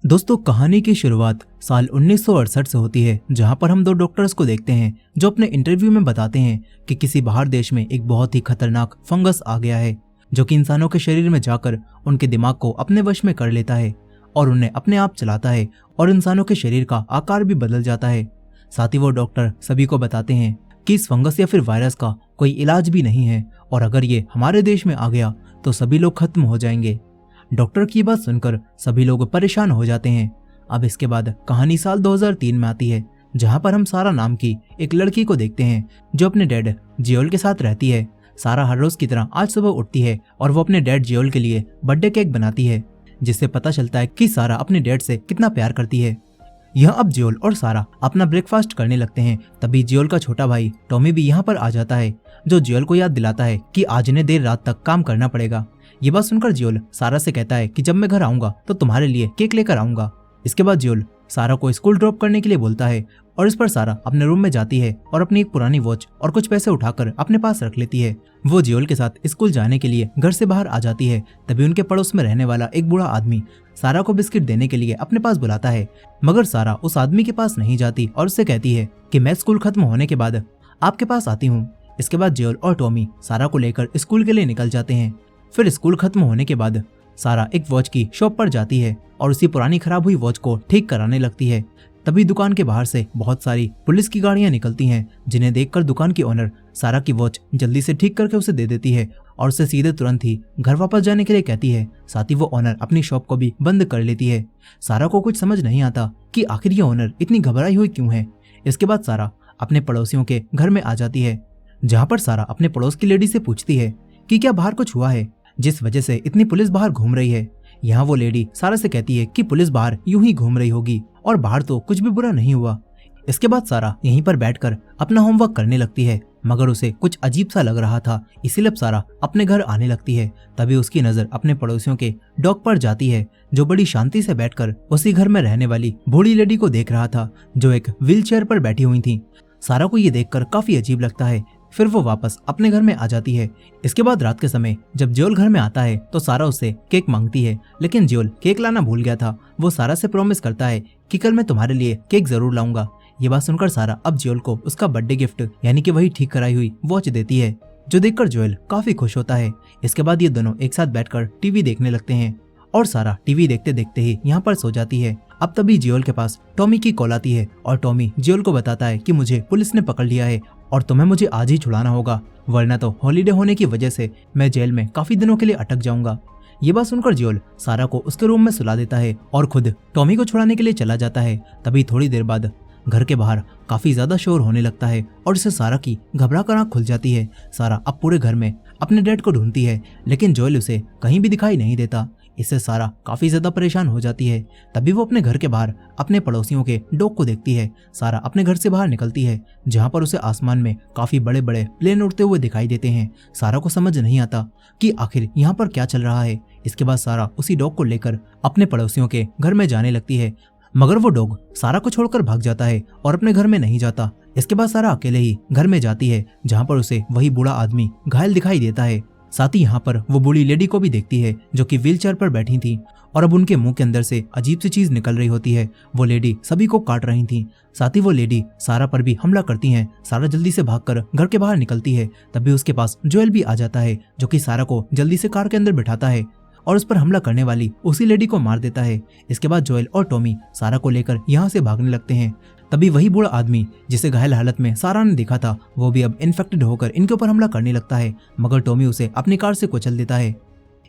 दोस्तों, कहानी की शुरुआत साल 1968 से होती है, जहां पर हम दो डॉक्टर्स को देखते हैं जो अपने इंटरव्यू में बताते हैं कि किसी बाहर देश में एक बहुत ही खतरनाक फंगस आ गया है जो कि इंसानों के शरीर में जाकर उनके दिमाग को अपने वश में कर लेता है और उन्हें अपने आप चलाता है और इंसानों के शरीर का आकार भी बदल जाता है। साथ ही वो डॉक्टर सभी को बताते हैं कि इस फंगस या फिर वायरस का कोई इलाज भी नहीं है और अगर ये हमारे देश में आ गया तो सभी लोग खत्म हो जाएंगे। डॉक्टर की बात सुनकर सभी लोग परेशान हो जाते हैं। अब इसके बाद कहानी साल 2003 में आती है, जहां पर हम सारा नाम की एक लड़की को देखते हैं जो अपने डैड जियोल के साथ रहती है। सारा हर रोज की तरह आज सुबह उठती है और वो अपने डैड जियोल के लिए बर्थडे केक बनाती है, जिससे पता चलता है कि सारा अपने डैड से कितना प्यार करती है। यह अब जियोल और सारा अपना ब्रेकफास्ट करने लगते हैं। तभी जियोल का छोटा भाई टॉमी भी यहाँ पर आ जाता है, जो जियोल को याद दिलाता है कि आज इन्हें देर रात तक काम करना पड़ेगा। ये बात सुनकर जियोल सारा से कहता है कि जब मैं घर आऊंगा तो तुम्हारे लिए केक लेकर आऊंगा। इसके बाद जियोल सारा को स्कूल ड्रॉप करने के लिए बोलता है और इस पर सारा अपने रूम में जाती है और अपनी एक पुरानी वॉच और कुछ पैसे उठाकर अपने पास रख लेती है। वो जियोल के साथ स्कूल जाने के लिए घर से बाहर आ जाती है। तभी उनके पड़ोस में रहने वाला एक बूढ़ा आदमी सारा को बिस्किट देने के लिए अपने पास बुलाता है, मगर सारा उस आदमी के पास नहीं जाती और उससे कहती है कि मैं स्कूल खत्म होने के बाद आपके पास आती हूँ। इसके बाद जियोल और टॉमी सारा को लेकर स्कूल के लिए निकल जाते हैं। फिर स्कूल खत्म होने के बाद सारा एक वॉच की शॉप पर जाती है और उसी पुरानी खराब हुई वॉच को ठीक कराने लगती है। तभी दुकान के बाहर से बहुत सारी पुलिस की गाड़ियां निकलती हैं, जिन्हें देखकर दुकान की ओनर सारा की वॉच जल्दी से ठीक करके उसे दे देती है और उसे सीधे तुरंत ही घर वापस जाने के लिए कहती है। साथ ही वो ओनर अपनी शॉप को भी बंद कर लेती है। सारा को कुछ समझ नहीं आता कि आखिर ये ओनर इतनी घबराई हुई क्यों है। इसके बाद सारा अपने पड़ोसियों के घर में आ जाती है, जहाँ पर सारा अपने पड़ोस की लेडी से पूछती है कि क्या बाहर कुछ हुआ है जिस वजह से इतनी पुलिस बाहर घूम रही है। यहाँ वो लेडी सारा से कहती है कि पुलिस बाहर यूं ही घूम रही होगी और बाहर तो कुछ भी बुरा नहीं हुआ। इसके बाद सारा यहीं पर बैठकर अपना होमवर्क करने लगती है, मगर उसे कुछ अजीब सा लग रहा था, इसीलिए सारा अपने घर आने लगती है। तभी उसकी नजर अपने पड़ोसियों के डॉग पर जाती है, जो बड़ी शांति से बैठकर उसी घर में रहने वाली बूढ़ी लेडी को देख रहा था, जो एक व्हील चेयर पर बैठी हुई थी। सारा को ये देखकर काफी अजीब लगता है। फिर वो वापस अपने घर में आ जाती है। इसके बाद रात के समय जब जियोल घर में आता है तो सारा उससे केक मांगती है, लेकिन जियोल केक लाना भूल गया था। वो सारा से प्रॉमिस करता है कि कल मैं तुम्हारे लिए केक जरूर लाऊंगा। ये बात सुनकर सारा अब जियोल को उसका बर्थडे गिफ्ट यानी कि वही ठीक कराई हुई वॉच देती है, जो देखकर जियोल काफी खुश होता है। इसके बाद ये दोनों एक साथ बैठकर टीवी देखने लगते हैं और सारा टीवी देखते देखते ही यहाँ पर सो जाती है। अब तभी जियोल के पास टॉमी की कॉल आती है और टॉमी जियोल को बताता है कि मुझे पुलिस ने पकड़ लिया है और तुम्हें मुझे आज ही छुड़ाना होगा, वरना तो हॉलीडे होने की वजह से मैं जेल में काफी दिनों के लिए अटक जाऊंगा। ये बात सुनकर जियोल सारा को उसके रूम में सुला देता है और खुद टॉमी को छुड़ाने के लिए चला जाता है। तभी थोड़ी देर बाद घर के बाहर काफी ज्यादा शोर होने लगता है और इससे सारा की घबरा कर आंख खुल जाती है। सारा अब पूरे घर में अपने डैड को ढूंढती है, लेकिन जियोल उसे कहीं भी दिखाई नहीं देता। इससे सारा काफी ज्यादा परेशान हो जाती है। तभी वो अपने घर के बाहर अपने पड़ोसियों के डॉग को देखती है। सारा अपने घर से बाहर निकलती है, जहाँ पर उसे आसमान में काफी बड़े बड़े प्लेन उड़ते हुए दिखाई देते हैं। सारा को समझ नहीं आता कि आखिर यहाँ पर क्या चल रहा है। इसके बाद सारा उसी डॉग को लेकर अपने पड़ोसियों के घर में जाने लगती है, मगर वो डॉग सारा को छोड़कर भाग जाता है और अपने घर में नहीं जाता। इसके बाद सारा अकेले ही घर में जाती है, जहाँ पर उसे वही बूढ़ा आदमी घायल दिखाई देता है। साथ ही यहाँ पर वो बूढ़ी लेडी को भी देखती है, जो कि व्हील चेयर पर बैठी थी और अब उनके मुंह के अंदर से अजीब सी चीज निकल रही होती है। वो लेडी सभी को काट रही थी। साथ ही वो लेडी सारा पर भी हमला करती हैं। सारा जल्दी से भागकर घर के बाहर निकलती है। तभी उसके पास जोएल भी आ जाता है, जो कि सारा को जल्दी से कार के अंदर बिठाता है और उस पर हमला करने वाली उसी लेडी को मार देता है। इसके बाद जोएल और टॉमी सारा को लेकर यहाँ से भागने लगते हैं। तभी वही बूढ़ा आदमी जिसे घायल हालत में सारा ने देखा था, वो भी अब इन्फेक्टेड होकर इनके ऊपर हमला करने लगता है, मगर टॉमी उसे अपनी कार से कुचल देता है।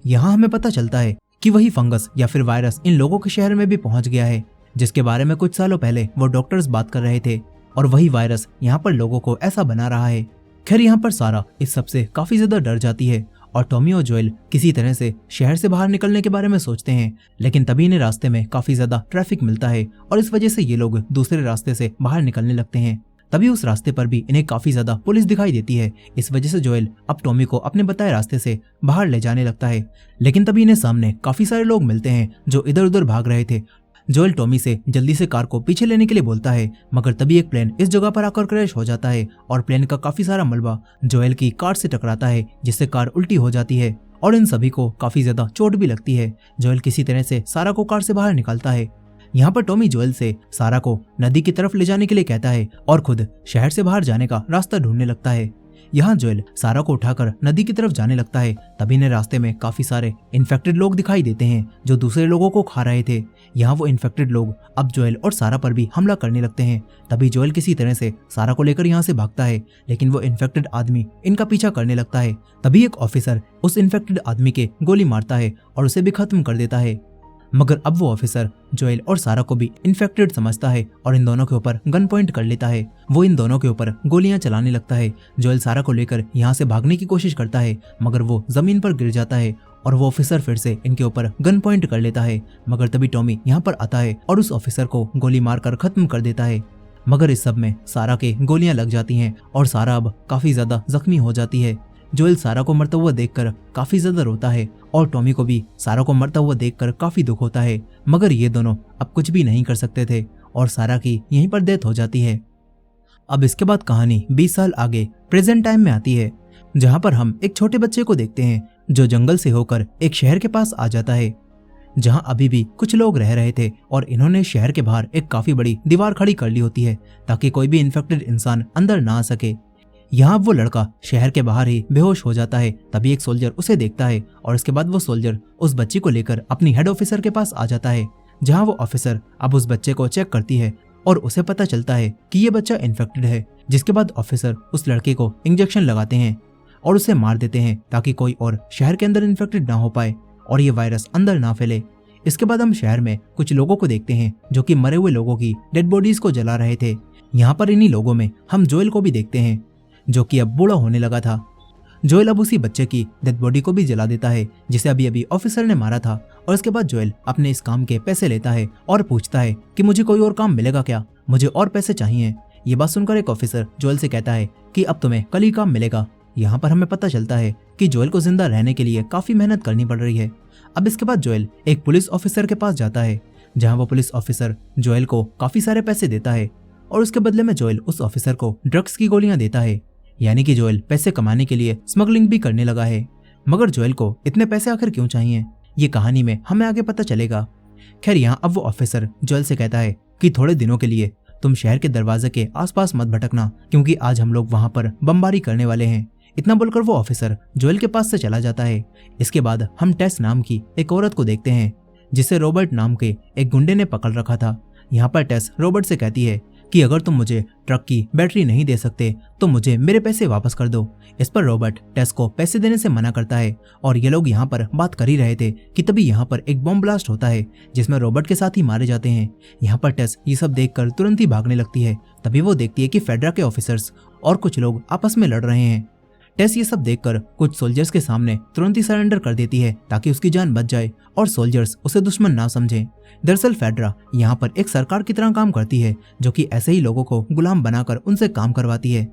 यहाँ हमें पता चलता है कि वही फंगस या फिर वायरस इन लोगों के शहर में भी पहुंच गया है, जिसके बारे में कुछ सालों पहले वो डॉक्टर्स बात कर रहे थे, और वही वायरस यहाँ पर लोगों को ऐसा बना रहा है। खैर यहाँ पर सारा इस सबसे काफी ज्यादा डर जाती है और टॉमी और जोएल किसी तरह से शहर से बाहर निकलने के बारे में सोचते हैं, लेकिन तभी इन्हें रास्ते में काफी ज्यादा ट्रैफिक मिलता है और इस वजह से ये लोग दूसरे रास्ते से बाहर निकलने लगते हैं। तभी उस रास्ते पर भी इन्हें काफी ज्यादा पुलिस दिखाई देती है। इस वजह से जोएल अब टॉमी को अपने बताए रास्ते से बाहर ले जाने लगता है, लेकिन तभी इन्हें सामने काफी सारे लोग मिलते हैं जो इधर उधर भाग रहे थे। जोएल टॉमी से जल्दी से कार को पीछे लेने के लिए बोलता है, मगर तभी एक प्लेन इस जगह पर आकर क्रैश हो जाता है और प्लेन का काफी सारा मलबा जोएल की कार से टकराता है, जिससे कार उल्टी हो जाती है और इन सभी को काफी ज्यादा चोट भी लगती है। जोएल किसी तरह से सारा को कार से बाहर निकालता है यहाँ पर टॉमी जोएल से सारा को नदी की तरफ ले जाने के लिए कहता है और खुद शहर से बाहर जाने का रास्ता ढूंढने लगता है। यहाँ जोएल सारा को उठाकर नदी की तरफ जाने लगता है। तभी ने रास्ते में काफी सारे इन्फेक्टेड लोग दिखाई देते हैं जो दूसरे लोगों को खा रहे थे। यहाँ वो इन्फेक्टेड लोग अब जोएल और सारा पर भी हमला करने लगते हैं। तभी जोएल किसी तरह से सारा को लेकर यहाँ से भागता है, लेकिन वो इन्फेक्टेड आदमी इनका पीछा करने लगता है। तभी एक ऑफिसर उस इन्फेक्टेड आदमी के गोली मारता है और उसे भी खत्म कर देता है। मगर अब वो ऑफिसर जोएल और सारा को भी इन्फेक्टेड समझता है और इन दोनों के ऊपर गन पॉइंट कर लेता है। वो इन दोनों के ऊपर गोलियां चलाने लगता है। जोएल सारा को लेकर यहाँ से भागने की कोशिश करता है, मगर वो जमीन पर गिर जाता है और वो ऑफिसर फिर से इनके ऊपर गन पॉइंट कर लेता है। मगर तभी टॉमी यहाँ पर आता है और उस ऑफिसर को गोली मारकर खत्म कर देता है। मगर इस सब में सारा के गोलियां लग जाती हैं और सारा अब काफी ज्यादा जख्मी हो जाती है। जोएल सारा को मरता हुआ देखकर काफी ज्यादा रोता है और टॉमी को भी सारा को मरता हुआ देखकर काफी दुख होता है। मगर ये दोनों अब कुछ भी नहीं कर सकते थे और सारा की यहीं पर डेथ हो जाती है। अब इसके बाद कहानी 20 साल आगे प्रेजेंट टाइम में आती है, जहाँ पर हम एक छोटे बच्चे को देखते हैं जो जंगल से होकर एक शहर के पास आ जाता है, जहाँ अभी भी कुछ लोग रह रहे थे और इन्होंने शहर के बाहर एक काफी बड़ी दीवार खड़ी कर ली होती है ताकि कोई भी इन्फेक्टेड इंसान अंदर ना आ सके। यहाँ वो लड़का शहर के बाहर ही बेहोश हो जाता है। तभी एक सोल्जर उसे देखता है और इसके बाद वो सोल्जर उस बच्ची को लेकर अपनी हेड ऑफिसर के पास आ जाता है, जहाँ वो ऑफिसर अब उस बच्चे को चेक करती है और उसे पता चलता है कि ये बच्चा इन्फेक्टेड है। जिसके बाद ऑफिसर उस लड़के को इंजेक्शन लगाते हैं और उसे मार देते हैं ताकि कोई और शहर के अंदर इन्फेक्टेड ना हो पाए और ये वायरस अंदर ना फैले। इसके बाद हम शहर में कुछ लोगों को देखते हैं जो कि मरे हुए लोगों की डेड बॉडीज को जला रहे थे। यहाँ पर इन्हीं लोगों में हम जोएल को भी देखते हैं जो कि अब बूढ़ा होने लगा था। जोएल अब उसी बच्चे की डेड बॉडी को भी जला देता है जिसे अभी अभी ऑफिसर ने मारा था। और इसके बाद जोएल अपने इस काम के पैसे लेता है और पूछता है कि मुझे कोई और काम मिलेगा क्या, मुझे और पैसे चाहिए। ये बात सुनकर एक ऑफिसर जोएल से कहता है कि अब तुम्हें कल ही काम मिलेगा। यहाँ पर हमें पता चलता है कि जोएल को जिंदा रहने के लिए काफी मेहनत करनी पड़ रही है। अब इसके बाद जोएल एक पुलिस ऑफिसर के पास जाता है, जहाँ वो पुलिस ऑफिसर जोएल को काफी सारे पैसे देता है और उसके बदले में जोएल उस ऑफिसर को ड्रग्स की गोलियां देता है। यानी कि जोएल पैसे कमाने के लिए स्मगलिंग भी करने लगा है। मगर जोएल को इतने पैसे आखिर क्यों चाहिए, ये कहानी में हमें आगे पता चलेगा। खैर यहाँ अब वो ऑफिसर जोएल से कहता है कि थोड़े दिनों के लिए तुम शहर के दरवाजे के आसपास मत भटकना, क्योंकि आज हम लोग वहां पर बमबारी करने वाले हैं। इतना बोलकर वो ऑफिसर जोएल के पास से चला जाता है। इसके बाद हम टेस नाम की एक औरत को देखते हैं जिसे रॉबर्ट नाम के एक गुंडे ने पकड़ रखा था। यहाँ पर टेस रॉबर्ट से कहती है कि अगर तुम मुझे ट्रक की बैटरी नहीं दे सकते तो मुझे मेरे पैसे वापस कर दो। इस पर रॉबर्ट टेस को पैसे देने से मना करता है और ये लोग यहाँ पर बात कर ही रहे थे कि तभी यहाँ पर एक बम ब्लास्ट होता है जिसमें रॉबर्ट के साथ ही मारे जाते हैं। यहाँ पर टेस ये सब देखकर तुरंत ही भागने लगती है। तभी वो देखती है कि फेडरा के ऑफिसर्स और कुछ लोग आपस में लड़ रहे हैं। टेस ये सब देखकर कुछ सोल्जर्स के सामने तुरंत ही सरेंडर कर देती है ताकि उसकी जान बच जाए और सोल्जर्स उसे दुश्मन ना समझें। दरअसल फेडरा यहाँ पर एक सरकार की तरह काम करती है जो कि ऐसे ही लोगों को गुलाम बनाकर उनसे काम करवाती है।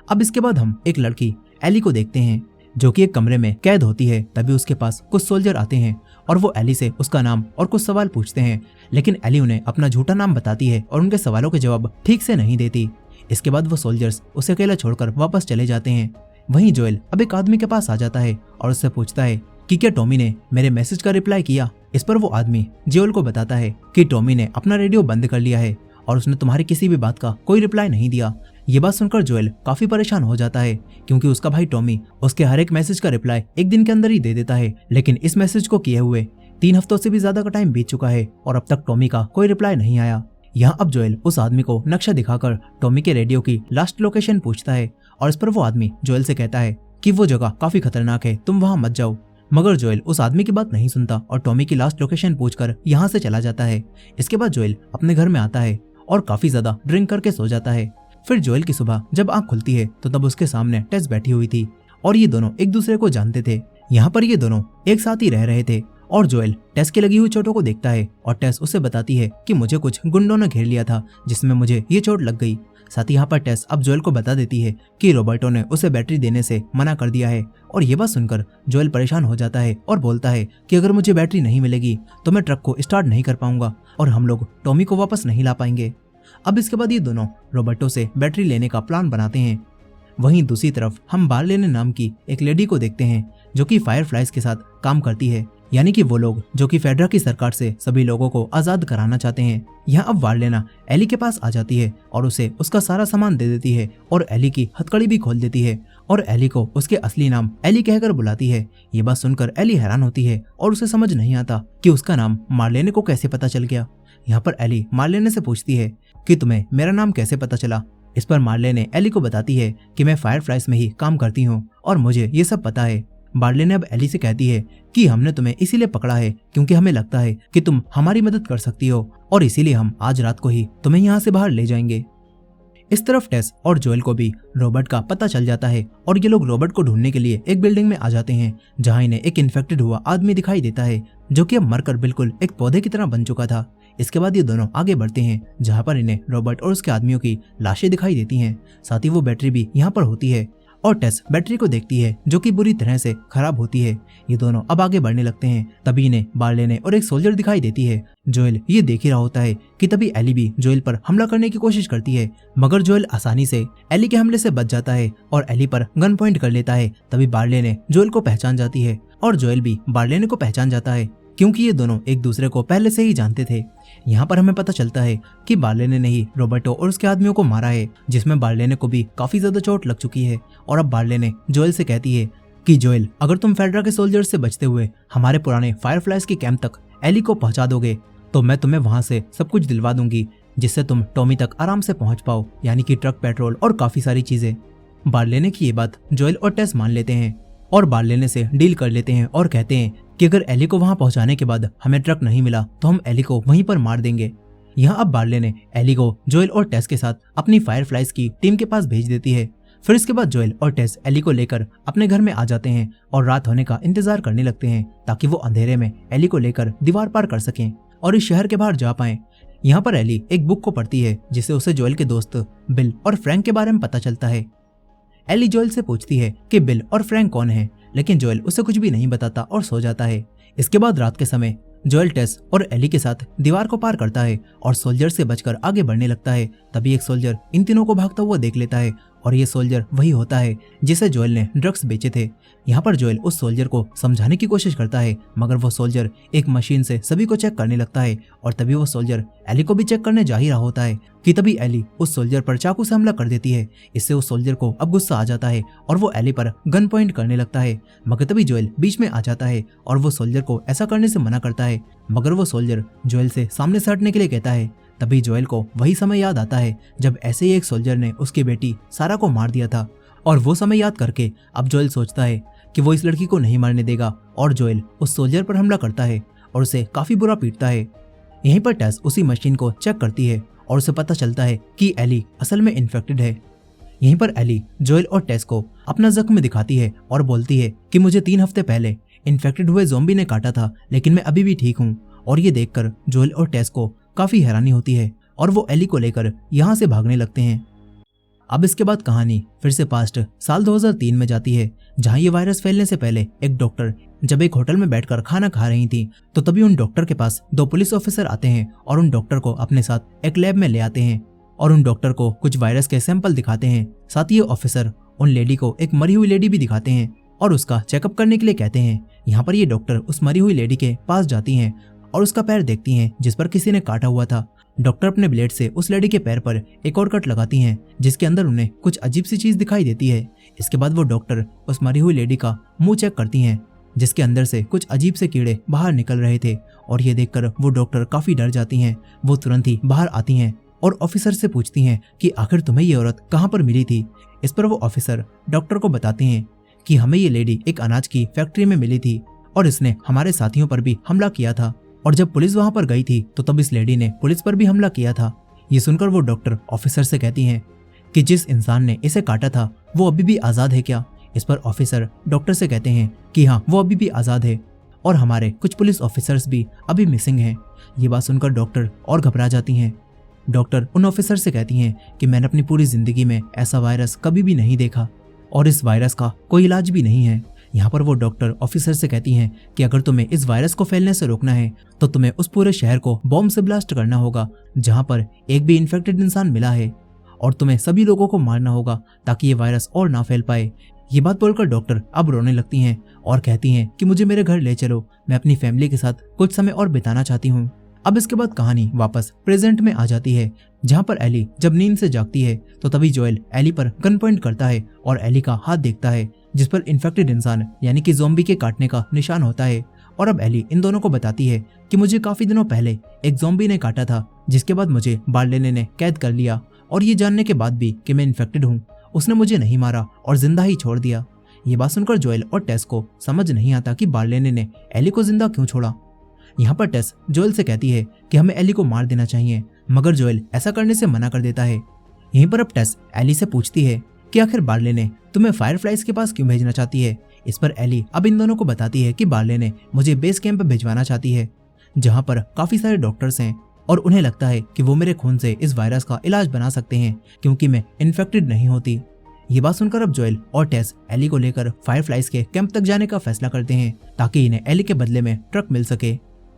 अब इसके बाद हम एक लड़की एली को देखते हैं जो कि एक कमरे में कैद होती है। तभी उसके पास कुछ सोल्जर आते हैं और वो एली से उसका नाम और कुछ सवाल पूछते हैं, लेकिन एली उन्हें अपना झूठा नाम बताती है और उनके सवालों के जवाब ठीक से नहीं देती। इसके बाद वो सोल्जर्स उसे अकेला छोड़कर वापस चले जाते हैं। वहीं जोएल अब एक आदमी के पास आ जाता है और उससे पूछता है कि क्या टॉमी ने मेरे मैसेज का रिप्लाई किया। इस पर वो आदमी जोएल को बताता है कि टॉमी ने अपना रेडियो बंद कर लिया है और उसने तुम्हारी किसी भी बात का कोई रिप्लाई नहीं दिया। ये बात सुनकर जोएल काफी परेशान हो जाता है क्योंकि उसका भाई टॉमी उसके हर एक मैसेज का रिप्लाई एक दिन के अंदर ही दे देता है, लेकिन इस मैसेज को किए हुए 3 हफ्तों से भी ज्यादा का टाइम बीत चुका है और अब तक टॉमी का कोई रिप्लाई नहीं आया। यहाँ अब जोएल उस आदमी को नक्शा दिखाकर टॉमी के रेडियो की लास्ट लोकेशन पूछता है और इस पर वो आदमी जोएल से कहता है कि वो जगह काफी खतरनाक है, तुम वहां मत जाओ। मगर जोएल उस आदमी की बात नहीं सुनता और टॉमी की लास्ट लोकेशन पूछकर यहाँ से चला जाता है। इसके बाद जोएल अपने घर में आता है और काफी ज्यादा ड्रिंक करके सो जाता है। फिर जोएल की सुबह जब आंख खुलती है तो तब उसके सामने टेस बैठी हुई थी और ये दोनों एक दूसरे को जानते थे। यहाँ पर ये दोनों एक साथ ही रह रहे थे और जोएल टेस की लगी हुई चोटों को देखता है और टेस उसे बताती है कि मुझे कुछ गुंडों ने घेर लिया था जिसमें मुझे ये चोट लग गई। साथ ही यहाँ पर टेस अब जोएल को बता देती है कि रॉबर्टो ने उसे बैटरी देने से मना कर दिया है और ये बात सुनकर जोएल परेशान हो जाता है और बोलता है कि अगर मुझे बैटरी नहीं मिलेगी तो मैं ट्रक को स्टार्ट नहीं कर पाऊंगा और हम लोग टॉमी को वापस नहीं ला पाएंगे। अब इसके बाद ये दोनों रॉबर्टो से बैटरी लेने का प्लान बनाते हैं। वहीं दूसरी तरफ हम बारलेने नाम की एक लेडी को देखते हैं जो कि फायरफ्लाइज के साथ काम करती है। यानी कि वो लोग जो कि फेडरा की सरकार से सभी लोगों को आजाद कराना चाहते हैं। यहाँ अब वार्लेना एली के पास आ जाती है और उसे उसका सारा सामान दे देती है और एली की हथकड़ी भी खोल देती है और एली को उसके असली नाम एली कहकर बुलाती है। ये बात सुनकर एली हैरान होती है और उसे समझ नहीं आता कि उसका नाम मार्लेने को कैसे पता चल गया। यहाँ पर एली मार्लेने से पूछती है कि तुम्हें मेरा नाम कैसे पता चला। इस पर मार्लेने एली को बताती है कि मैं फायरफ्लाइज में ही काम करती हूँ और मुझे ये सब पता है। मार्लेने अब एली से कहती है कि हमने तुम्हें इसीलिए पकड़ा है क्योंकि हमें लगता है कि तुम हमारी मदद कर सकती हो और इसीलिए हम आज रात को ही तुम्हें यहाँ से बाहर ले जाएंगे। इस तरफ टेस और जोएल को भी रॉबर्ट का पता चल जाता है और ये लोग रॉबर्ट को ढूंढने के लिए एक बिल्डिंग में आ जाते हैं जहाँ इन्हें एक इन्फेक्टेड हुआ आदमी दिखाई देता है जो कि अब मरकर बिल्कुल एक पौधे की तरह बन चुका था। इसके बाद ये दोनों आगे बढ़ते हैं जहाँ पर इन्हें रॉबर्ट और उसके आदमियों की लाशें दिखाई देती हैं। साथ ही वो बैटरी भी यहाँ पर होती है और टेस बैटरी को देखती है जो कि बुरी तरह से खराब होती है। ये दोनों अब आगे बढ़ने लगते हैं। तभी इन्हें मार्लेने और एक सोल्जर दिखाई देती है। जोएल ये देख ही रहा होता है कि तभी एली भी जोएल पर हमला करने की कोशिश करती है मगर जोएल आसानी से एली के हमले से बच जाता है और एली पर गन पॉइंट कर लेता है। तभी मार्लेने जोएल को पहचान जाती है और जोएल भी मार्लेने को पहचान जाता है क्योंकि ये दोनों एक दूसरे को पहले से ही जानते थे। यहाँ पर हमें पता चलता है कि मार्लेने ने ही रॉबर्टो और उसके आदमियों को मारा है जिसमें मार्लेने को भी काफी ज्यादा चोट लग चुकी है। और अब मार्लेने जोएल से कहती है कि जोएल अगर तुम फेडरा के सोल्जर्स से बचते हुए हमारे पुराने फायरफ्लाइज के कैंप तक एली को पहुंचा दोगे तो मैं तुम्हें वहां से सब कुछ दिलवा दूंगी जिससे तुम टॉमी तक आराम से पहुंच पाओ, यानी कि ट्रक, पेट्रोल और काफी सारी चीजें। मार्लेने की ये बात जोएल और टेस मान लेते हैं और मार्लेने से डील कर लेते हैं और कहते हैं कि अगर एली को वहां पहुंचाने के बाद हमें ट्रक नहीं मिला तो हम एली को वहीं पर मार देंगे। यहाँ अब मार्लेने एली को जोएल और टेस के साथ अपनी फायरफ्लाइज की टीम के पास भेज देती है। फिर इसके बाद जोएल और टेस एली को लेकर अपने घर में आ जाते हैं और रात होने का इंतजार करने लगते हैं ताकि वो अंधेरे में एली को लेकर दीवार पार कर सकें और इस शहर के बाहर जा पाएं। यहाँ पर एली एक बुक को पढ़ती है जिससे उसे जोएल के दोस्त बिल और फ्रैंक के बारे में पता चलता है। एली जोएल से पूछती है कि बिल और फ्रैंक कौन है, लेकिन जोएल उसे कुछ भी नहीं बताता और सो जाता है। इसके बाद रात के समय जोएल टेस और एली के साथ दीवार को पार करता है और सोल्जर से बचकर आगे बढ़ने लगता है। तभी एक सोल्जर इन तीनों को भागता हुआ देख लेता है और ये सोल्जर वही होता है जिसे जोएल ने ड्रग्स बेचे थे। यहाँ पर जोएल उस सोल्जर को समझाने की कोशिश करता है मगर वो सोल्जर एक मशीन से सभी को चेक करने लगता है और तभी वो सोल्जर एली को भी चेक करने जा ही रहा होता है कि तभी एली उस सोल्जर पर चाकू से हमला कर देती है। इससे उस सोल्जर को अब गुस्सा आ जाता है और वो एली पर गन पॉइंट करने लगता है मगर तभी जोएल बीच में आ जाता है और वो सोल्जर को ऐसा करने से मना करता है मगर वो सोल्जर जोएल से सामने से हटने के लिए कहता है। तभी जोएल को वही समय याद आता है जब ऐसे ही एक सोल्जर ने उसकी बेटी सारा को मार दिया था और वो समय याद करके अब जोएल सोचता है कि वो इस लड़की को नहीं मारने देगा और जोएल उस सोल्जर पर हमला करता है और उसे काफी बुरा पीटता है। यहीं पर टेस उसी मशीन को चेक करती है और उसे पता चलता है कि एली असल में इन्फेक्टेड है। यहीं पर एली जोएल और टेस को अपना जख्म दिखाती है और बोलती है कि मुझे 3 हफ्ते पहले इन्फेक्टेड हुए ज़ॉम्बी ने काटा था लेकिन मैं अभी भी ठीक हूँ। और ये देखकर जोएल और टेस को काफी हैरानी होती है और वो एली को लेकर यहाँ से भागने लगते हैं। अब इसके बाद कहानी फिर से पास्ट साल 2003 में जाती है जहाँ ये वायरस फैलने से पहले एक डॉक्टर जब एक होटल में बैठकर खाना खा रही थी तो तभी उन डॉक्टर के पास 2 पुलिस ऑफिसर आते हैं और उन डॉक्टर को अपने साथ एक लैब में ले आते हैं और उन डॉक्टर को कुछ वायरस के सैंपल दिखाते हैं। साथ ही ये ऑफिसर उन लेडी को एक मरी हुई लेडी भी दिखाते हैं और उसका चेकअप करने के लिए कहते हैं। यहाँ पर ये डॉक्टर उस मरी हुई लेडी के पास जाती हैं और उसका पैर देखती हैं जिस पर किसी ने काटा हुआ था। डॉक्टर अपने ब्लेड से उस लेडी के पैर पर एक और कट लगाती हैं जिसके अंदर उन्हें कुछ अजीब सी चीज दिखाई देती है। इसके बाद वो डॉक्टर उस मरी हुई लेडी का मुंह चेक करती हैं जिसके अंदर से कुछ अजीब से कीड़े बाहर निकल रहे थे और ये देखकर वो डॉक्टर काफी डर जाती हैं। वो तुरंत ही बाहर आती हैं और ऑफिसर से पूछती हैं कि आखिर तुम्हें ये औरत कहाँ पर मिली थी। इस पर वो ऑफिसर डॉक्टर को बताते हैं कि हमें ये लेडी एक अनाज की फैक्ट्री में मिली थी और इसने हमारे साथियों पर भी हमला किया था और जब पुलिस वहां पर गई थी तो तब इस लेडी ने पुलिस पर भी हमला किया था। ये सुनकर वो डॉक्टर ऑफिसर से कहती हैं कि जिस इंसान ने इसे काटा था वो अभी भी आजाद है क्या। इस पर ऑफिसर डॉक्टर से कहते हैं कि हाँ, वो अभी भी आजाद है और हमारे कुछ पुलिस ऑफिसर्स भी अभी मिसिंग हैं। ये बात सुनकर डॉक्टर और घबरा जाती हैं। डॉक्टर उन ऑफिसर से कहती हैं कि मैंने अपनी पूरी जिंदगी में ऐसा वायरस कभी भी नहीं देखा और इस वायरस का कोई इलाज भी नहीं है। यहाँ पर वो डॉक्टर ऑफिसर से कहती हैं कि अगर तुम्हें इस वायरस को फैलने से रोकना है तो तुम्हें उस पूरे शहर को बॉम्ब से ब्लास्ट करना होगा जहाँ पर एक भी इन्फेक्टेड इंसान मिला है और तुम्हें सभी लोगों को मारना होगा ताकि ये वायरस और ना फैल पाए। ये बात बोलकर डॉक्टर अब रोने लगती हैं और कहती हैं कि मुझे मेरे घर ले चलो, मैं अपनी फैमिली के साथ कुछ समय और बिताना चाहती हूँ। अब इसके बाद कहानी वापस प्रेजेंट में आ जाती है, जहाँ पर एली जब नींद से जागती है तो तभी जोएल एली पर गन पॉइंट करता है और एली का हाथ देखता है जिस पर इन्फेक्टेड इंसान यानी कि ज़ॉम्बी के काटने का निशान होता है। और अब एली इन दोनों को बताती है कि मुझे काफी दिनों पहले एक ज़ॉम्बी ने काटा था, जिसके बाद मुझे बार्लेने ने कैद कर लिया और ये जानने के बाद भी कि मैं इन्फेक्टेड हूँ, उसने मुझे नहीं मारा और जिंदा ही छोड़ दिया। ये बात सुनकर जोएल और टेस को समझ नहीं आता कि बार्लेने ने एली को जिंदा क्यों छोड़ा। यहाँ पर टेस जोएल से कहती है कि हमें एली को मार देना चाहिए, मगर जोएल ऐसा करने से मना कर देता है। यहीं पर अब टेस एली से पूछती है कि आखिर बार्लेने तुम्हें फायरफ्लाइज के पास क्यों भेजना चाहती है। इस पर एली अब इन दोनों को बताती है कि बार्लेने मुझे बेस कैंप भिजवाना चाहती है, जहाँ पर काफी सारे डॉक्टर्स हैं और उन्हें लगता है कि वो मेरे खून से इस वायरस का इलाज बना सकते हैं क्योंकि मैं इन्फेक्टेड नहीं होती। ये बात सुनकर अब जोएल और टेस एली को लेकर फायरफ्लाइज के कैंप तक जाने का फैसला करते हैं ताकि इन्हें एली के बदले में ट्रक मिल सके।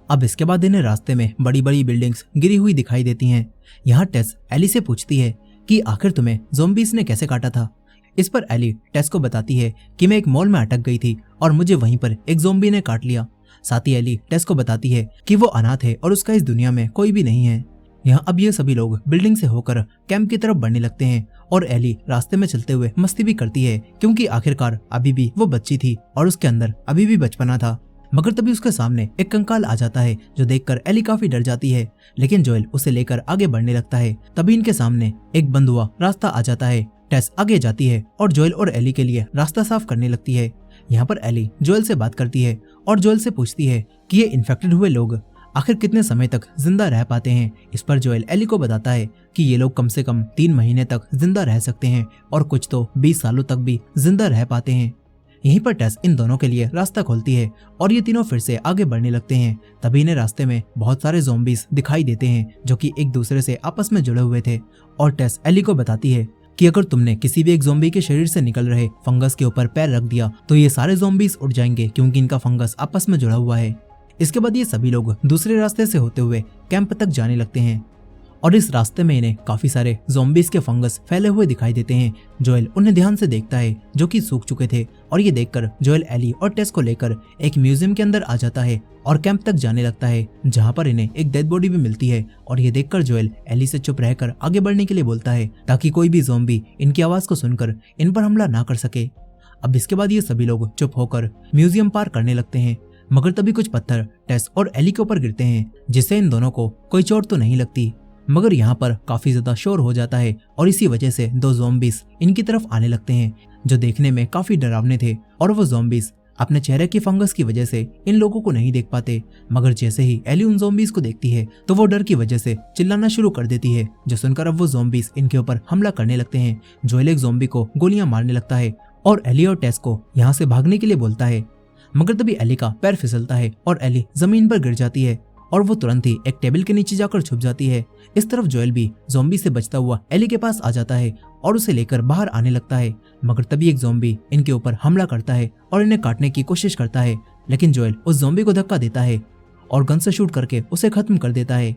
अब इसके बाद इन्हें रास्ते में बड़ी बड़ी बिल्डिंग्स गिरी हुई दिखाई देती हैं। यहाँ टेस एली से पूछती है कि आखिर तुम्हें ज़ॉम्बीज ने कैसे काटा था। इस पर एली टेस को बताती है कि मैं एक मॉल में अटक गई थी और मुझे वहीं पर एक ज़ॉम्बी ने काट लिया। साथ ही एली टेस को बताती है कि वो अनाथ है और उसका इस दुनिया में कोई भी नहीं है। यहाँ अब ये सभी लोग बिल्डिंग से होकर कैंप की तरफ बढ़ने लगते हैं और एली रास्ते में चलते हुए मस्ती भी करती है क्योंकि आखिरकार अभी भी वो बच्ची थी और उसके अंदर अभी भी बचपना था। मगर तभी उसके सामने एक कंकाल आ जाता है जो देखकर एली काफी डर जाती है, लेकिन जोएल उसे लेकर आगे बढ़ने लगता है। तभी इनके सामने एक बंद हुआ रास्ता आ जाता है। टेस आगे जाती है और जोएल और एली के लिए रास्ता साफ करने लगती है। यहाँ पर एली जोएल से बात करती है और जोएल से पूछती है कि ये इन्फेक्टेड हुए लोग आखिर कितने समय तक जिंदा रह पाते हैं। इस पर जोएल एली को बताता है कि ये लोग कम से कम 3 महीने तक जिंदा रह सकते हैं और कुछ तो 20 सालों तक भी जिंदा रह पाते हैं। यहीं पर टेस इन दोनों के लिए रास्ता खोलती है और ये तीनों फिर से आगे बढ़ने लगते हैं। तभी इन्हें रास्ते में बहुत सारे ज़ॉम्बीज दिखाई देते हैं जो कि एक दूसरे से आपस में जुड़े हुए थे और टेस एली को बताती है कि अगर तुमने किसी भी एक ज़ॉम्बी के शरीर से निकल रहे फंगस के ऊपर पैर रख दिया तो ये सारे ज़ॉम्बीज उड़ जाएंगे क्योंकि इनका फंगस आपस में जुड़ा हुआ है। इसके बाद ये सभी लोग दूसरे रास्ते से होते हुए कैंप तक जाने लगते हैं और इस रास्ते में इन्हें काफी सारे ज़ॉम्बीज के फंगस फैले हुए दिखाई देते हैं। जोएल उन्हें ध्यान से देखता है जो कि सूख चुके थे और ये देखकर जोएल एली और टेस को लेकर एक म्यूजियम के अंदर आ जाता है और कैंप तक जाने लगता है, जहाँ पर इन्हें एक डेड बॉडी भी मिलती है। और ये देखकर जोएल एली से चुप रहकर आगे बढ़ने के लिए बोलता है ताकि कोई भी ज़ॉम्बी इनकी आवाज को सुनकर इन पर हमला ना कर सके। अब इसके बाद ये सभी लोग चुप होकर म्यूजियम पार करने लगते हैं, मगर तभी कुछ पत्थर टेस और एली के ऊपर गिरते हैं जिससे इन दोनों को कोई चोट तो नहीं लगती, मगर यहाँ पर काफी ज्यादा शोर हो जाता है और इसी वजह से 2 ज़ॉम्बीज इनकी तरफ आने लगते हैं जो देखने में काफी डरावने थे। और वो ज़ॉम्बीज अपने चेहरे की फंगस की वजह से इन लोगों को नहीं देख पाते, मगर जैसे ही एली उन ज़ॉम्बीज को देखती है तो वो डर की वजह से चिल्लाना शुरू कर देती है, जो सुनकर अब वो ज़ॉम्बीज इनके ऊपर हमला करने लगते हैं। जोएल एक ज़ॉम्बी को गोलियां मारने लगता है और एली और टेस को यहाँ से भागने के लिए बोलता है, मगर तभी एली का पैर फिसलता है और एली जमीन पर गिर जाती है और वो तुरंत ही एक टेबल के नीचे जाकर छुप जाती है। इस तरफ जोएल भी ज़ॉम्बी से बचता हुआ एली के पास आ जाता है और उसे लेकर बाहर आने लगता है, मगर तभी एक ज़ॉम्बी इनके ऊपर हमला करता है और इन्हें काटने की कोशिश करता है, लेकिन जोएल उस ज़ॉम्बी को धक्का देता है और गन से शूट करके उसे खत्म कर देता है।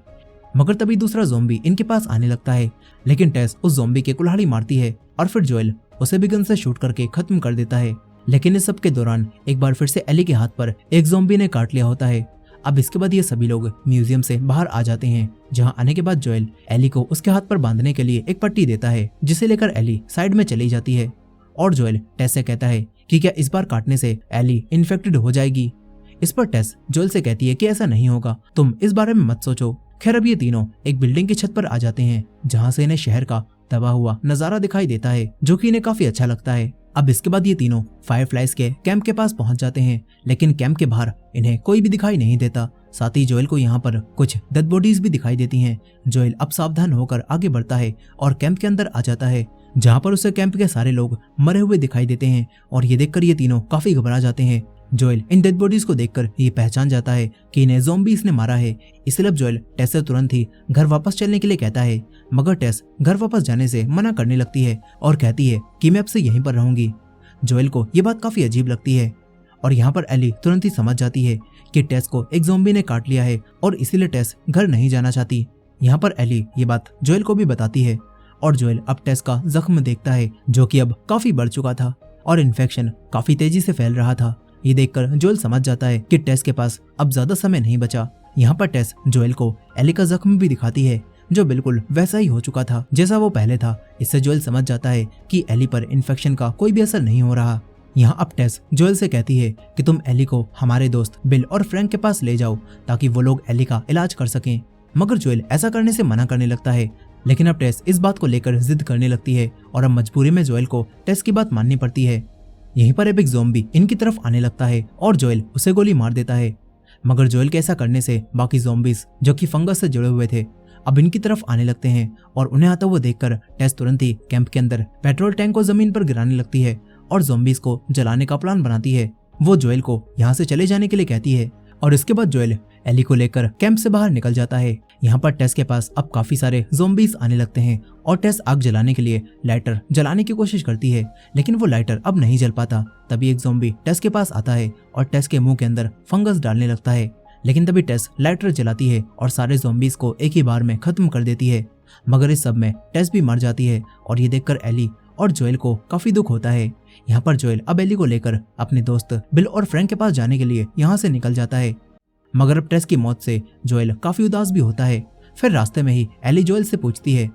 मगर तभी दूसरा ज़ॉम्बी इनके पास आने लगता है, लेकिन टेस उस ज़ॉम्बी के कुल्हाड़ी मारती है और फिर जोएल उसे भी गन से शूट करके खत्म कर देता है। लेकिन इस सब के दौरान एक बार फिर से एली के हाथ पर एक ज़ॉम्बी ने काट लिया होता है। अब इसके बाद ये सभी लोग म्यूजियम से बाहर आ जाते हैं, जहां आने के बाद जोएल एली को उसके हाथ पर बांधने के लिए एक पट्टी देता है, जिसे लेकर एली साइड में चली जाती है और जोएल टेस से कहता है कि क्या इस बार काटने से एली इन्फेक्टेड हो जाएगी। इस पर टेस जोएल से कहती है कि ऐसा नहीं होगा, तुम इस बारे में मत सोचो। खैर अब ये तीनों एक बिल्डिंग की छत पर आ जाते हैं, जहाँ से इन्हें शहर का तबाह हुआ नजारा दिखाई देता है, जो कि इन्हें काफी अच्छा लगता है। अब इसके बाद ये तीनों फायरफ्लाइज के कैंप के पास पहुंच जाते हैं, लेकिन कैंप के बाहर इन्हें कोई भी दिखाई नहीं देता। साथ ही जोएल को यहाँ पर कुछ डेड बॉडीज भी दिखाई देती हैं। जोएल अब सावधान होकर आगे बढ़ता है और कैंप के अंदर आ जाता है, जहाँ पर उसे कैंप के सारे लोग मरे हुए दिखाई देते हैं और ये देखकर ये तीनों काफी घबरा जाते हैं। जोएल इन डेड बॉडीज को देखकर ये पहचान जाता है कि इन्हें ज़ॉम्बीज ने मारा है, इसलिए अब जोएल टेस से तुरंत ही घर वापस चलने के लिए कहता है, मगर टेस घर वापस जाने से मना करने लगती है और कहती है कि मैं अब से यहीं पर रहूंगी। जोएल को ये बात काफी अजीब लगती है और यहाँ पर एली तुरंत ही समझ जाती है कि टेस को एक ज़ॉम्बी ने काट लिया है और इसीलिए टेस घर नहीं जाना चाहती। यहाँ पर एली ये बात जोएल को भी बताती है और जोएल अब टेस का जख्म देखता है, जो कि अब काफी बढ़ चुका था और इन्फेक्शन काफी तेजी से फैल रहा था। ये देखकर जोएल समझ जाता है कि टेस के पास अब ज्यादा समय नहीं बचा। यहाँ पर टेस जोएल को एली का जख्म भी दिखाती है जो बिल्कुल वैसा ही हो चुका था जैसा वो पहले था। इससे जोएल समझ जाता है कि एली पर इन्फेक्शन का कोई भी असर नहीं हो रहा। यहाँ अब टेस जोएल से कहती है कि तुम एली को हमारे दोस्त बिल और फ्रैंक के पास ले जाओ ताकि वो लोग एली का इलाज कर सकें। मगर जोएल ऐसा करने से मना करने लगता है, लेकिन अब टेस इस बात को लेकर जिद करने लगती है और अब मजबूरी में जोएल को टेस की बात माननी पड़ती है। यहीं पर अब एक ज़ॉम्बी इनकी तरफ आने लगता है और जोएल उसे गोली मार देता है। मगर जोएल के ऐसा करने से बाकी ज़ॉम्बीज जो कि फंगस से जुड़े हुए थे अब इनकी तरफ आने लगते हैं और उन्हें आता हुआ देखकर टेस तुरंत ही कैंप के अंदर पेट्रोल टैंक को जमीन पर गिराने लगती है और ज़ॉम्बीज को जलाने का प्लान बनाती है। वो जोएल को यहाँ से चले जाने के लिए कहती है और इसके बाद जोएल एली को लेकर कैंप से बाहर निकल जाता है। यहाँ पर टेस के पास अब काफी सारे ज़ॉम्बीज आने लगते हैं और टेस आग जलाने के लिए लाइटर जलाने की कोशिश करती है, लेकिन वो लाइटर अब नहीं जल पाता। तभी एक ज़ॉम्बी टेस के पास आता है और टेस के मुंह के अंदर फंगस डालने लगता है, लेकिन तभी टेस लाइटर जलाती है और सारे ज़ॉम्बीज को एक ही बार में खत्म कर देती है। मगर इस सब में टेस भी मर जाती है और ये देखकर एली और जोएल को काफी दुख होता है। यहाँ पर जोएल अब एली को लेकर अपने दोस्त बिल और फ्रैंक के पास जाने के लिए यहाँ से निकल जाता है। मगर अब टेस की मौत से जोएल काफी उदास भी होता है। फिर रास्ते में ही एली जोएल से पूछती है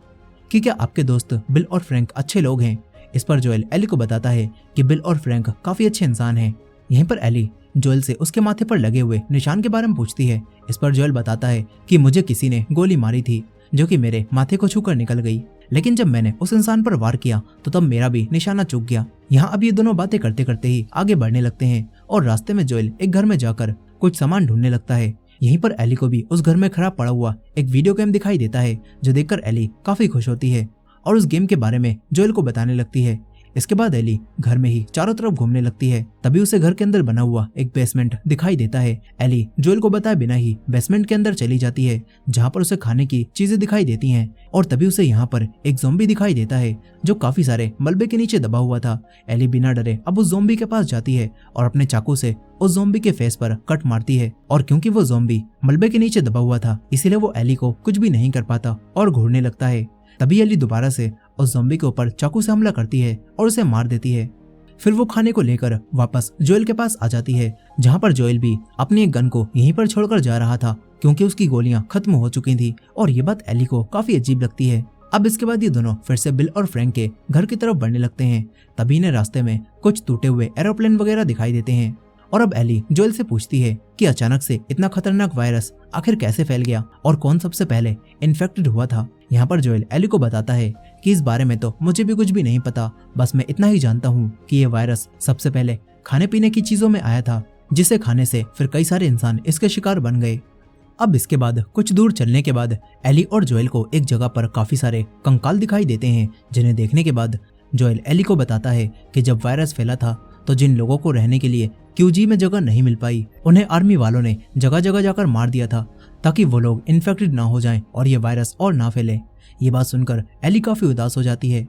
कि क्या आपके दोस्त बिल और फ्रैंक अच्छे लोग हैं। इस पर जोएल एली को बताता है कि बिल और फ्रैंक काफी अच्छे इंसान हैं। यहीं पर एली जोएल से उसके माथे पर लगे हुए निशान के बारे में पूछती है। इस पर जोएल बताता है कि मुझे किसी ने गोली मारी थी जो कि मेरे माथे को छूकर निकल गई, लेकिन जब मैंने उस इंसान पर वार किया तो तब मेरा भी निशाना चूक गया। यहाँ अब ये दोनों बातें करते करते ही आगे बढ़ने लगते हैं और रास्ते में जोएल एक घर में जाकर कुछ सामान ढूंढने लगता है। यहीं पर एली को भी उस घर में खराब पड़ा हुआ एक वीडियो गेम दिखाई देता है जो देखकर एली काफी खुश होती है और उस गेम के बारे में जोएल को बताने लगती है। इसके बाद एली घर में ही चारों तरफ घूमने लगती है। तभी उसे घर के अंदर बना हुआ एक बेसमेंट दिखाई देता है। एली जोएल को बताए बिना ही बेसमेंट के अंदर चली जाती है जहाँ पर उसे खाने की चीजें दिखाई देती हैं और तभी उसे यहाँ पर एक ज़ॉम्बी दिखाई देता है जो काफी सारे मलबे के नीचे दबा हुआ था। एली बिना डरे अब उस ज़ॉम्बी के पास जाती है और अपने चाकू से उस ज़ॉम्बी के फेस पर कट मारती है और क्योंकि वो ज़ॉम्बी मलबे के नीचे दबा हुआ था इसीलिए वो एली को कुछ भी नहीं कर पाता और घूरने लगता है। तभी एली दोबारा से उस ज़ॉम्बी के ऊपर चाकू से हमला करती है और उसे मार देती है। फिर वो खाने को लेकर वापस जोएल के पास आ जाती है जहाँ पर जोएल भी अपनी एक गन को यहीं पर छोड़कर जा रहा था क्योंकि उसकी गोलियां खत्म हो चुकी थी और ये बात एली को काफी अजीब लगती है। अब इसके बाद ये दोनों फिर से बिल और फ्रैंक के घर की तरफ बढ़ने लगते हैं। तभी इन्हें रास्ते में कुछ टूटे हुए एरोप्लेन वगैरह दिखाई देते हैं और अब एली जोएल से पूछती है कि अचानक से इतना खतरनाक वायरस आखिर कैसे फैल गया और कौन सबसे पहले इन्फेक्टेड हुआ था। यहाँ पर जोएल एली को बताता है कि इस बारे में तो मुझे भी कुछ भी नहीं पता, बस मैं इतना ही जानता हूँ कि ये वायरस सबसे पहले खाने पीने की चीजों में आया था जिसे खाने से फिर कई सारे इंसान इसके शिकार बन गए। अब इसके बाद कुछ दूर चलने के बाद एली और जोएल को एक जगह पर काफी सारे कंकाल दिखाई देते हैं जिन्हें देखने के बाद जोएल एली को बताता है कि जब वायरस फैला था तो जिन लोगों को रहने के लिए क्यूजी में जगह नहीं मिल पाई उन्हें आर्मी वालों ने जगह जगह जाकर मार दिया था ताकि वो लोग इन्फेक्टेड ना हो जाएं और ये वायरस और ना फैले। ये बात सुनकर एली काफी उदास हो जाती है।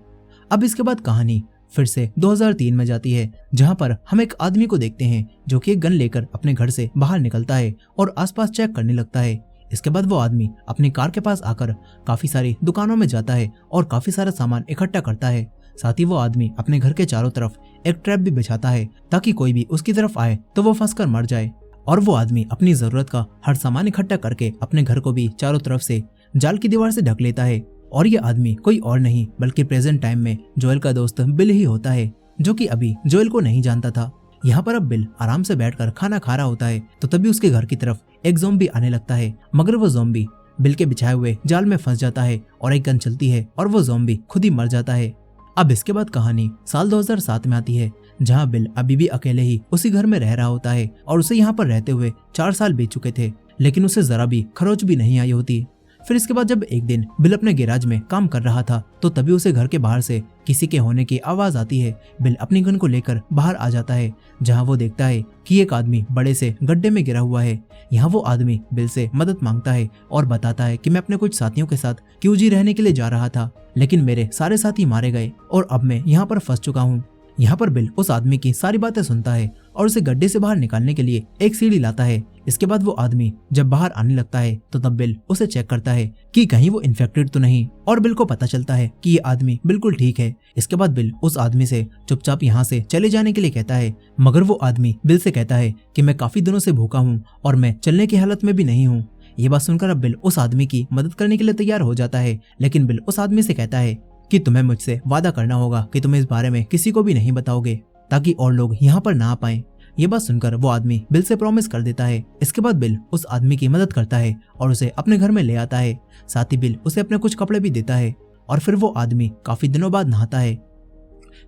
अब इसके बाद कहानी फिर से 2003 में जाती है जहां पर हम एक आदमी को देखते हैं जो कि एक गन लेकर अपने घर से बाहर निकलता है और आसपास चेक करने लगता है। इसके बाद वो आदमी अपनी कार के पास आकर काफी सारी दुकानों में जाता है और काफी सारा सामान इकट्ठा करता है। साथ ही वो आदमी अपने घर के चारों तरफ एक ट्रैप भी बिछाता है ताकि कोई भी उसकी तरफ आए तो वो फंसकर मर जाए। और वो आदमी अपनी जरूरत का हर सामान इकट्ठा करके अपने घर को भी चारों तरफ से जाल की दीवार से ढक लेता है। और ये आदमी कोई और नहीं बल्कि प्रेजेंट टाइम में जोएल का दोस्त बिल ही होता है जो कि अभी जोएल को नहीं जानता था। यहाँ पर अब बिल आराम से बैठकर खाना खा रहा होता है तो तभी उसके घर की तरफ एक ज़ॉम्बी आने लगता है, मगर वो ज़ॉम्बी बिल के बिछाए हुए जाल में फंस जाता है और एक गन चलती है और वो ज़ॉम्बी खुद ही मर जाता है। अब इसके बाद कहानी साल 2007 में आती है जहाँ बिल अभी भी अकेले ही उसी घर में रह रहा होता है और उसे यहाँ पर रहते हुए 4 साल बीत चुके थे, लेकिन उसे जरा भी खरोच भी नहीं आई होती। फिर इसके बाद जब एक दिन बिल अपने गैराज में काम कर रहा था तो तभी उसे घर के बाहर से किसी के होने की आवाज आती है। बिल अपनी गन को लेकर बाहर आ जाता है जहां वो देखता है कि एक आदमी बड़े से गड्ढे में गिरा हुआ है। यहाँ वो आदमी बिल से मदद मांगता है और बताता है कि मैं अपने कुछ साथियों के साथ क्यूजी रहने के लिए जा रहा था, लेकिन मेरे सारे साथी मारे गए और अब मैं यहाँ पर फंस चुका हूँ। यहाँ पर बिल उस आदमी की सारी बातें सुनता है और उसे गड्ढे से बाहर निकालने के लिए एक सीढ़ी लाता है। इसके बाद वो आदमी जब बाहर आने लगता है तो तब बिल उसे चेक करता है कि कहीं वो इन्फेक्टेड तो नहीं, और बिल को पता चलता है कि ये आदमी बिल्कुल ठीक है। इसके बाद बिल उस आदमी से चुपचाप यहाँ से चले जाने के लिए कहता है, मगर वो आदमी बिल से कहता है कि मैं काफी दिनों से भूखा हूँ और मैं चलने की हालत में भी नहीं हूँ। ये बात सुनकर अब बिल उस आदमी की मदद करने के लिए तैयार हो जाता है, लेकिन बिल उस आदमी से कहता है कि तुम्हें मुझसे वादा करना होगा कि तुम इस बारे में किसी को भी नहीं बताओगे, ताकि और लोग यहाँ पर ना आ पाए। ये बात सुनकर वो आदमी बिल से प्रॉमिस कर देता है। इसके बाद बिल उस आदमी की मदद करता है और उसे अपने घर में ले आता है। साथ ही बिल उसे अपने कुछ कपड़े भी देता है और फिर वो आदमी काफी दिनों बाद नहाता है।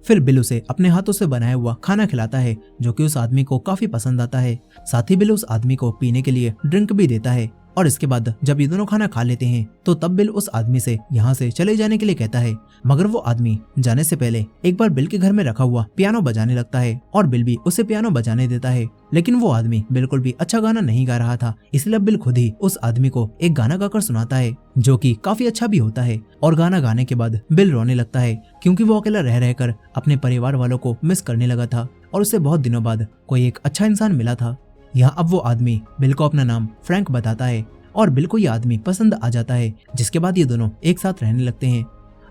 फिर बिल उसे अपने हाथों से बनाया हुआ खाना खिलाता है जो कि उस आदमी को काफी पसंद आता है। साथ ही बिल उस आदमी को पीने के लिए ड्रिंक भी देता है और इसके बाद जब ये दोनों खाना खा लेते हैं तो तब बिल उस आदमी से यहाँ से चले जाने के लिए कहता है, मगर वो आदमी जाने से पहले एक बार बिल के घर में रखा हुआ पियानो बजाने लगता है और बिल भी उसे पियानो बजाने देता है। लेकिन वो आदमी बिल्कुल भी अच्छा गाना नहीं गा रहा था, इसलिए बिल खुद ही उस आदमी को एक गाना गाकर सुनाता है जो कि काफी अच्छा भी होता है। और गाना गाने के बाद बिल रोने लगता है क्योंकि वो अकेला रह रहकर अपने परिवार वालों को मिस करने लगा था और उसे बहुत दिनों बाद कोई एक अच्छा इंसान मिला था। यहाँ अब वो आदमी बिल को अपना नाम फ्रैंक बताता है और बिल को ये आदमी पसंद आ जाता है, जिसके बाद ये दोनों एक साथ रहने लगते हैं।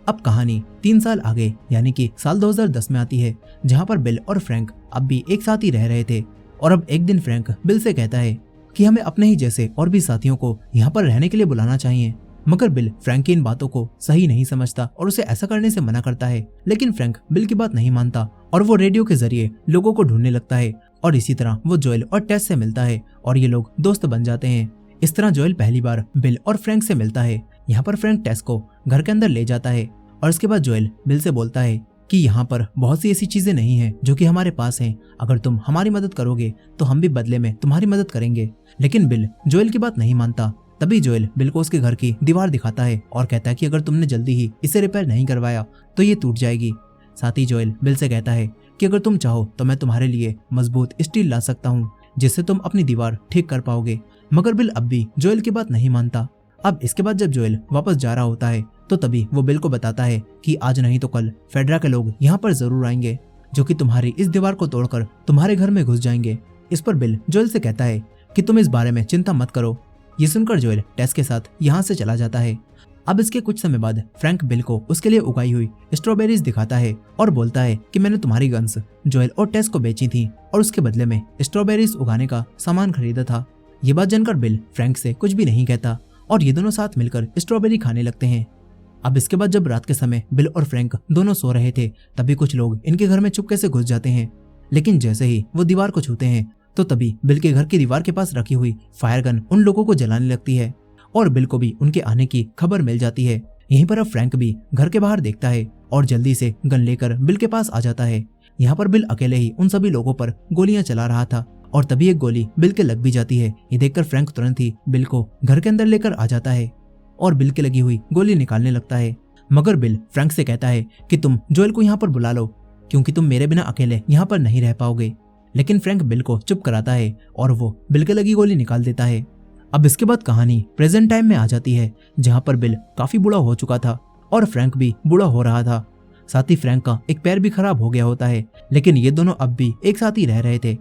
अब कहानी 3 साल आगे यानी कि साल 2010 में आती है, जहाँ पर बिल और फ्रैंक अब भी एक साथ ही रह रहे थे। और अब एक दिन फ्रैंक बिल से कहता है कि हमें अपने ही जैसे और भी साथियों को यहाँ पर रहने के लिए बुलाना चाहिए, मगर बिल फ्रैंक की इन बातों को सही नहीं समझता और उसे ऐसा करने से मना करता है। लेकिन फ्रैंक बिल की बात नहीं मानता और वो रेडियो के जरिए लोगों को ढूंढने लगता है और इसी तरह वो जोएल और टेस से मिलता है और ये लोग दोस्त बन जाते हैं। इस तरह जोएल पहली बार बिल और फ्रैंक से मिलता है। यहाँ पर फ्रैंक टेस को घर के अंदर ले जाता है और इसके बाद जोएल बिल से बोलता है कि यहाँ पर बहुत सी ऐसी चीजें नहीं हैं जो कि हमारे पास हैं, अगर तुम हमारी मदद करोगे तो हम भी बदले में तुम्हारी मदद करेंगे। लेकिन बिल जोएल की बात नहीं मानता। तभी जोएल बिल को उसके घर की दीवार दिखाता है और कहता है कि अगर तुमने जल्दी ही इसे रिपेयर नहीं करवाया तो ये टूट जाएगी। साथ ही जोएल बिल से कहता है कि अगर तुम चाहो तो मैं तुम्हारे लिए मजबूत स्टील ला सकता हूँ जिससे तुम अपनी दीवार ठीक कर पाओगे। मगर बिल अब भी जोएल की बात नहीं मानता। अब इसके बाद जब जोएल वापस जा रहा होता है तो तभी वो बिल को बताता है कि आज नहीं तो कल फेडरा के लोग यहाँ पर जरूर आएंगे जो कि तुम्हारी इस दीवार को तोड़कर तुम्हारे घर में घुस जाएंगे। इस पर बिल जोएल से कहता है कि तुम इस बारे में चिंता मत करो। ये सुनकर जोएल टेस के साथ यहाँ से चला जाता है। अब इसके कुछ समय बाद फ्रैंक बिल को उसके लिए उगाई हुई स्ट्रॉबेरीज दिखाता है और बोलता है कि मैंने तुम्हारी गन्स जोएल और टेस को बेची थी और उसके बदले में स्ट्रॉबेरीज उगाने का सामान खरीदा था। ये बात जानकर बिल फ्रैंक से कुछ भी नहीं कहता और ये दोनों साथ मिलकर स्ट्रॉबेरी खाने लगते हैं। अब इसके बाद जब रात के समय बिल और फ्रैंक दोनों सो रहे थे तभी कुछ लोग इनके घर में चुपके से घुस जाते हैं। लेकिन जैसे ही वो दीवार को छूते हैं तो तभी बिल के घर की दीवार के पास रखी हुई फायर गन उन लोगों को जलाने लगती है और बिल को भी उनके आने की खबर मिल जाती है। यहीं पर अब फ्रैंक भी घर के बाहर देखता है और जल्दी से गन लेकर बिल के पास आ जाता है। यहाँ पर बिल अकेले ही उन सभी लोगों पर गोलियां चला रहा था और तभी एक गोली बिल के लग भी जाती है। ये देखकर फ्रैंक तुरंत ही बिल को घर के अंदर लेकर आ जाता है और बिल के लगी हुई गोली निकालने लगता है। मगर बिल फ्रैंक से कहता है कि तुम जोएल को यहाँ पर बुला लो क्योंकि तुम मेरे बिना अकेले यहाँ पर नहीं रह पाओगे। लेकिन फ्रैंक बिल को चुप कराता है और वो बिल के लगी गोली निकाल देता है। अब इसके बाद कहानी प्रेजेंट टाइम में आ जाती है जहाँ पर बिल काफी बूढ़ा हो चुका था और फ्रैंक भी बूढ़ा हो रहा था। साथ ही फ्रैंक का एक पैर भी खराब हो गया होता है, लेकिन ये दोनों अब भी एक साथ ही रह रहे थे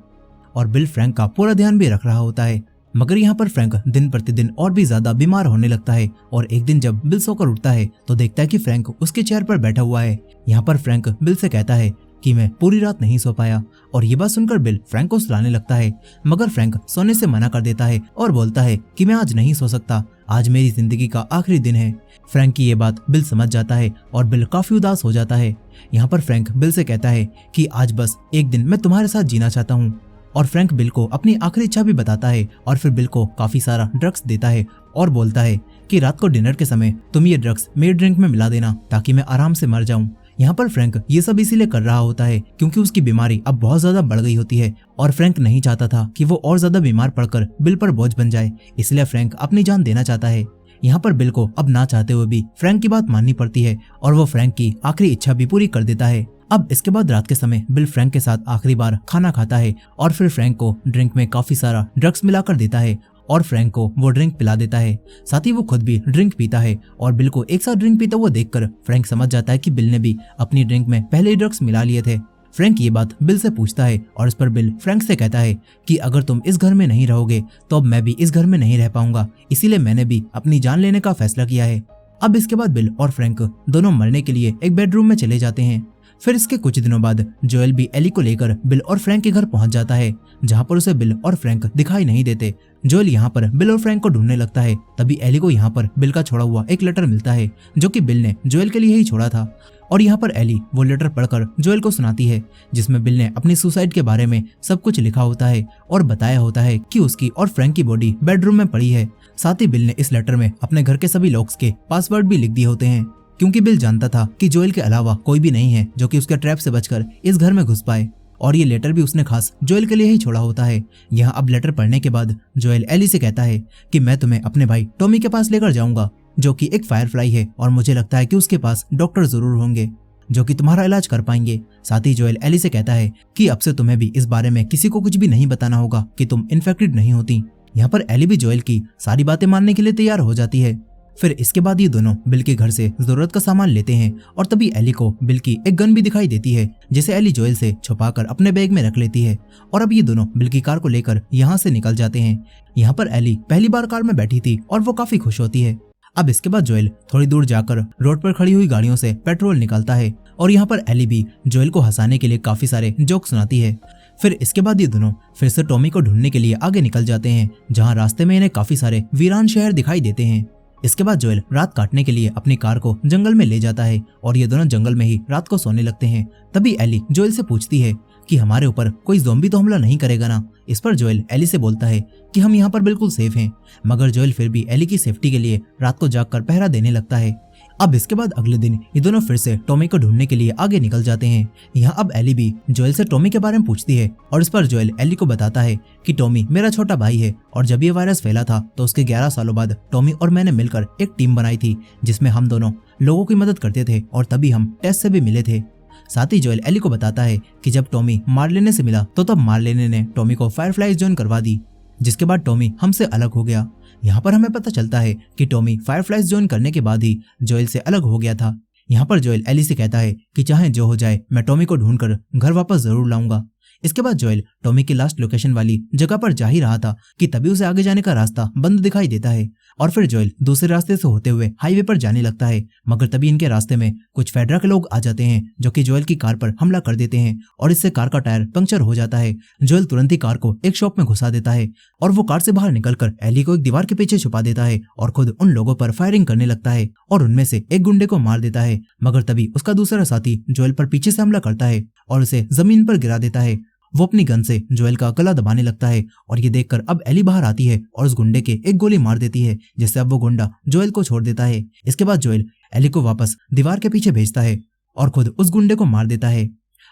और बिल फ्रैंक का पूरा ध्यान भी रख रहा होता है। मगर यहाँ पर फ्रैंक दिन प्रतिदिन और भी ज्यादा बीमार होने लगता है और एक दिन जब बिल सोकर उठता है तो देखता है कि फ्रैंक उसके चेयर पर बैठा हुआ है। यहाँ पर फ्रैंक बिल से कहता है कि मैं पूरी रात नहीं सो पाया और ये बात सुनकर बिल फ्रैंक को सुलाने लगता है, मगर फ्रैंक सोने से मना कर देता है और बोलता है कि मैं आज नहीं सो सकता, आज मेरी जिंदगी का आखिरी दिन है। फ्रैंक की ये बात बिल समझ जाता है और बिल काफी उदास हो जाता है। यहाँ पर फ्रैंक बिल से कहता है कि आज बस एक दिन मैं तुम्हारे साथ जीना चाहता हूँ और फ्रैंक बिल को अपनी आखिरी इच्छा भी बताता है और फिर बिल को काफी सारा ड्रग्स देता है और बोलता है कि रात को डिनर के समय तुम ये ड्रग्स मेरे ड्रिंक में मिला देना ताकि मैं आराम से मर जाऊं। यहाँ पर फ्रैंक ये सब इसीलिए कर रहा होता है क्योंकि उसकी बीमारी अब बहुत ज्यादा बढ़ गई होती है और फ्रैंक नहीं चाहता था कि वो और ज्यादा बीमार पड़कर बिल पर बोझ बन जाए, इसलिए फ्रैंक अपनी जान देना चाहता है। यहाँ पर बिल को अब ना चाहते हुए भी फ्रैंक की बात माननी पड़ती है और वो फ्रैंक की आखिरी इच्छा भी पूरी कर देता है। अब इसके बाद रात के समय बिल फ्रैंक के साथ आखिरी बार खाना खाता है और फिर फ्रैंक को ड्रिंक में काफी सारा ड्रग्स मिलाकर देता है और फ्रैंक को वो ड्रिंक पिला देता है। साथ ही वो खुद भी ड्रिंक पीता है और बिल को एक साथ ड्रिंक पीता हुआ देखकर फ्रैंक समझ जाता है कि बिल ने भी अपनी ड्रिंक में पहले ही ड्रग्स मिला लिए थे। फ्रैंक ये बात बिल से पूछता है और इस पर बिल फ्रैंक से कहता है कि अगर तुम इस घर में नहीं रहोगे तो अब मैं भी इस घर में नहीं रह पाऊंगा, इसीलिए मैंने भी अपनी जान लेने का फैसला किया है। अब इसके बाद बिल और फ्रैंक दोनों मरने के लिए एक बेडरूम में चले जाते हैं। फिर इसके कुछ दिनों बाद जोएल भी एली को लेकर बिल और फ्रैंक के घर पहुंच जाता है, जहां पर उसे बिल और फ्रैंक दिखाई नहीं देते। जोएल यहाँ पर बिल और फ्रैंक को ढूंढने लगता है। तभी एली को यहाँ पर बिल का छोड़ा हुआ एक लेटर मिलता है जो कि बिल ने जोएल के लिए ही छोड़ा था। और यहाँ पर एली वो लेटर पढ़कर जोएल को सुनाती है, जिसमें बिल ने अपनी सुसाइड के बारे में सब कुछ लिखा होता है और बताया होता है कि उसकी और फ्रैंक की बॉडी बेडरूम में पड़ी है। साथ ही बिल ने इस लेटर में अपने घर के सभी लॉक्स के पासवर्ड भी लिख दिए होते हैं, क्योंकि बिल जानता था कि जोएल के अलावा कोई भी नहीं है जो कि उसके ट्रैप से बचकर इस घर में घुस पाए। और ये लेटर भी उसने खास जोएल के लिए ही छोड़ा होता है। यहाँ अब लेटर पढ़ने के बाद जोएल एली से कहता है कि मैं तुम्हें अपने भाई टॉमी के पास लेकर जाऊंगा, जो कि एक फायरफ्लाई है, और मुझे लगता है कि उसके पास डॉक्टर जरूर होंगे जो कि तुम्हारा इलाज कर पाएंगे। साथ ही जोएल एली से कहता है कि अब से तुम्हें भी इस बारे में किसी को कुछ भी नहीं बताना होगा कि तुम इन्फेक्टेड नहीं होती। यहाँ पर एली भी जोएल की सारी बातें मानने के लिए तैयार हो जाती है। फिर इसके बाद ये दोनों बिल के घर से जरूरत का सामान लेते हैं और तभी एली को बिल की एक गन भी दिखाई देती है, जिसे एली जोएल से छुपाकर अपने बैग में रख लेती है। और अब ये दोनों बिल की कार को लेकर यहाँ से निकल जाते हैं। यहाँ पर एली पहली बार कार में बैठी थी और वो काफी खुश होती है। अब इसके बाद जोएल थोड़ी दूर जाकर रोड पर खड़ी हुई गाड़ियों से पेट्रोल निकालता है और यहाँ पर एली भी जोएल को हंसाने के लिए काफी सारे जोक सुनाती है। फिर इसके बाद ये दोनों फिर से टॉमी को ढूंढने के लिए आगे निकल जाते हैं, जहाँ रास्ते में इन्हें काफी सारे वीरान शहर दिखाई देते हैं। इसके बाद जोएल रात काटने के लिए अपनी कार को जंगल में ले जाता है और ये दोनों जंगल में ही रात को सोने लगते हैं। तभी एली जोएल से पूछती है कि हमारे ऊपर कोई ज़ॉम्बी तो हमला नहीं करेगा ना। इस पर जोएल एली से बोलता है कि हम यहाँ पर बिल्कुल सेफ हैं, मगर जोएल फिर भी एली की सेफ्टी के लिए रात को जागकर पहरा देने लगता है। अब इसके बाद अगले दिन ये दोनों फिर से टॉमी को ढूंढने के लिए आगे निकल जाते हैं। यहाँ अब एली भी जोएल से टॉमी के बारे में पूछती है और इस पर जोएल एली को बताता है कि टॉमी मेरा छोटा भाई है और जब ये वायरस फैला था तो उसके 11 सालों बाद टॉमी और मैंने मिलकर एक टीम बनाई थी, जिसमें हम दोनों लोगों की मदद करते थे और तभी हम टेस्ट से भी मिले थे। साथ ही जोएल एली को बताता है कि जब टॉमी मार्लेने से मिला तो तब मार्लेने ने टॉमी को फायरफ्लाई ज्वाइन करवा दी, जिसके बाद टॉमी हमसे अलग हो गया। यहाँ पर हमें पता चलता है कि टॉमी फायरफ्लाइज ज्वाइन करने के बाद ही जोएल से अलग हो गया था। यहाँ पर जोएल एली से कहता है कि चाहे जो हो जाए मैं टॉमी को ढूंढकर घर वापस जरूर लाऊंगा। इसके बाद जोएल टॉमी की लास्ट लोकेशन वाली जगह पर जा ही रहा था कि तभी उसे आगे जाने का रास्ता बंद दिखाई देता है और फिर जोएल दूसरे रास्ते से होते हुए हाईवे पर जाने लगता है, मगर तभी इनके रास्ते में कुछ फेडरा के लोग आ जाते हैं जो कि जोएल की कार पर हमला कर देते हैं और इससे कार का टायर पंक्चर हो जाता है। जोएल तुरंत ही कार को एक शॉप में घुसा देता है और वो कार से बाहर निकलकर एली को एक दीवार के पीछे छुपा देता है और खुद उन लोगों पर फायरिंग करने लगता है और उनमें से एक गुंडे को मार देता है, मगर तभी उसका दूसरा साथी जोएल पर पीछे से हमला करता है और उसे जमीन पर गिरा देता है। वो अपनी गन से जोएल का गला दबाने लगता है और ये देखकर अब एली बाहर आती है और उस गुंडे के एक गोली मार देती है, जिससे अब वो गुंडा जोएल को छोड़ देता है। इसके बाद जोएल एली को वापस दीवार के पीछे भेजता है और खुद उस गुंडे को मार देता है।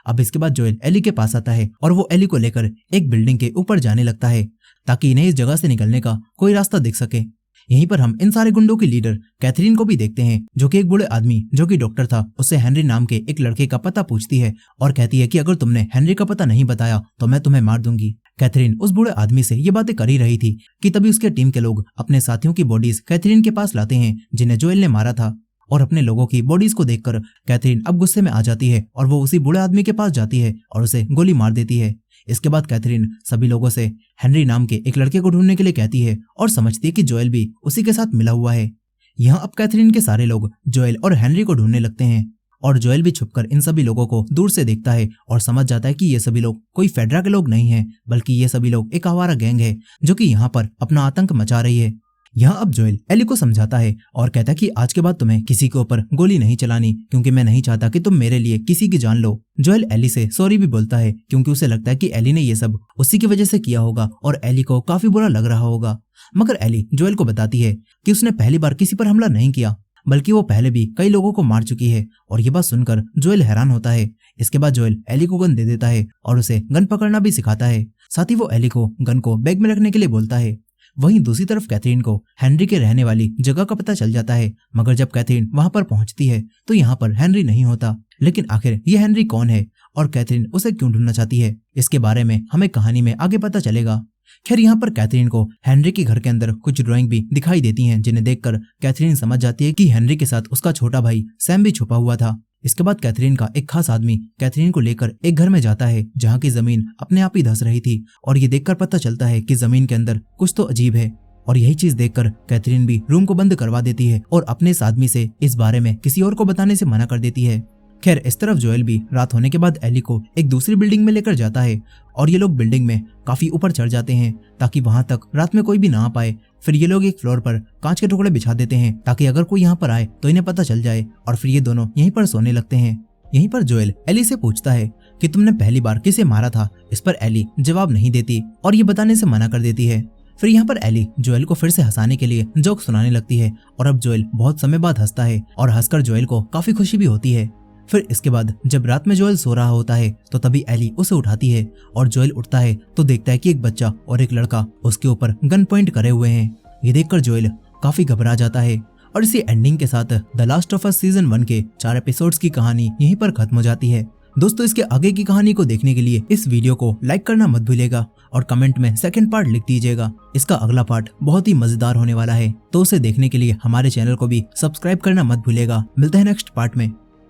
अब इसके बाद जोएल एली के पास आता है और वो एली को लेकर एक बिल्डिंग के ऊपर जाने लगता है ताकि इन्हें इस जगह से निकलने का कोई रास्ता दिख सके। यहीं पर हम इन सारे गुंडों की लीडर कैथरीन को भी देखते हैं, जो कि एक बूढ़े आदमी जो कि डॉक्टर था उससे हेनरी नाम के एक लड़के का पता पूछती है और कहती है कि अगर तुमने हेनरी का पता नहीं बताया तो मैं तुम्हें मार दूंगी। कैथरीन उस बूढ़े आदमी से ये बातें कर ही रही थी कि तभी उसके टीम के लोग अपने साथियों की बॉडीज कैथरीन के पास लाते हैं जिन्हें जोएल ने मारा था और अपने लोगों की बॉडीज को देखकर कैथरीन अब गुस्से में आ जाती है और वो उसी बूढ़े आदमी के पास जाती है और उसे गोली मार देती है। इसके बाद कैथरीन सभी लोगों से हेनरी नाम के एक लड़के को ढूंढने के लिए कहती है और समझती है कि जोएल भी उसी के साथ मिला हुआ है। यहाँ अब कैथरीन के सारे लोग जोएल और हेनरी को ढूंढने लगते हैं और जोएल भी छुपकर इन सभी लोगों को दूर से देखता है और समझ जाता है कि ये सभी लोग कोई फेडरा के लोग नहीं हैं, बल्कि ये सभी लोग एक आवारा गैंग है जो कि यहाँ पर अपना आतंक मचा रही है। यहाँ अब जोएल एली को समझाता है और कहता है कि आज के बाद तुम्हें किसी के ऊपर गोली नहीं चलानी, क्योंकि मैं नहीं चाहता कि तुम मेरे लिए किसी की जान लो। जोएल एली से सॉरी भी बोलता है क्योंकि उसे लगता है कि एली ने ये सब उसी की वजह से किया होगा और एली को काफी बुरा लग रहा होगा। मगर एली जोएल को बताती है कि उसने पहली बार किसी पर हमला नहीं किया, बल्कि वो पहले भी कई लोगों को मार चुकी है। और ये बात सुनकर जोएल हैरान होता है। इसके बाद जोएल एली को गन दे देता है और उसे गन पकड़ना भी सिखाता है। साथ ही वो एली को गन को बैग में रखने के लिए बोलता है। वहीं दूसरी तरफ कैथरीन को हेनरी के रहने वाली जगह का पता चल जाता है, मगर जब कैथरीन वहां पर पहुंचती है तो यहाँ पर हेनरी नहीं होता। लेकिन आखिर ये हेनरी कौन है और कैथरीन उसे क्यों ढूंढना चाहती है, इसके बारे में हमें कहानी में आगे पता चलेगा। खैर यहाँ पर कैथरीन को हेनरी के घर के अंदर कुछ ड्राइंग भी दिखाई देती हैं, जिन्हें देखकर कैथरीन समझ जाती है कि हेनरी के साथ उसका छोटा भाई सैम भी छुपा हुआ था। इसके बाद कैथरीन का एक खास आदमी कैथरीन को लेकर एक घर में जाता है जहाँ की जमीन अपने आप ही धंस रही थी और ये देखकर पता चलता है कि जमीन के अंदर कुछ तो अजीब है। और यही चीज देखकर कैथरीन भी रूम को बंद करवा देती है और अपने इस आदमी से इस बारे में किसी और को बताने से मना कर देती है। खैर, इस तरफ जोएल भी रात होने के बाद एली को एक दूसरी बिल्डिंग में लेकर जाता है और ये लोग बिल्डिंग में काफी ऊपर चढ़ जाते हैं ताकि वहां तक रात में कोई भी ना आ पाए। फिर ये लोग एक फ्लोर पर कांच के टुकड़े बिछा देते हैं ताकि अगर कोई यहाँ पर आए तो इन्हें पता चल जाए और फिर ये दोनों यहीं पर सोने लगते हैं। यहीं पर जोएल एली से पूछता है कि तुमने पहली बार किसे मारा था। इस पर एली जवाब नहीं देती और ये बताने से मना कर देती है। फिर यहाँ पर एली जोएल को फिर से हंसाने के लिए जोक सुनाने लगती है और अब जोएल बहुत समय बाद हंसता है और हंसकर जोएल को काफी खुशी भी होती है। फिर इसके बाद जब रात में जोएल सो रहा होता है तो तभी एली उसे उठाती है और जोएल उठता है तो देखता है कि एक बच्चा और एक लड़का उसके ऊपर गन पॉइंट करे हुए हैं। ये देखकर जोएल काफी घबरा जाता है और इसी एंडिंग के साथ the last of us season 1 के 4 एपिसोड्स की कहानी यहीं पर खत्म हो जाती है। दोस्तों, इसके आगे की कहानी को देखने के लिए इस वीडियो को लाइक करना मत भूलिएगा और कमेंट में सेकंड पार्ट लिख दीजिएगा। इसका अगला पार्ट बहुत ही मजेदार होने वाला है, तो उसे देखने के लिए हमारे चैनल को भी सब्सक्राइब करना मत भूलिएगा। मिलते हैं नेक्स्ट पार्ट में।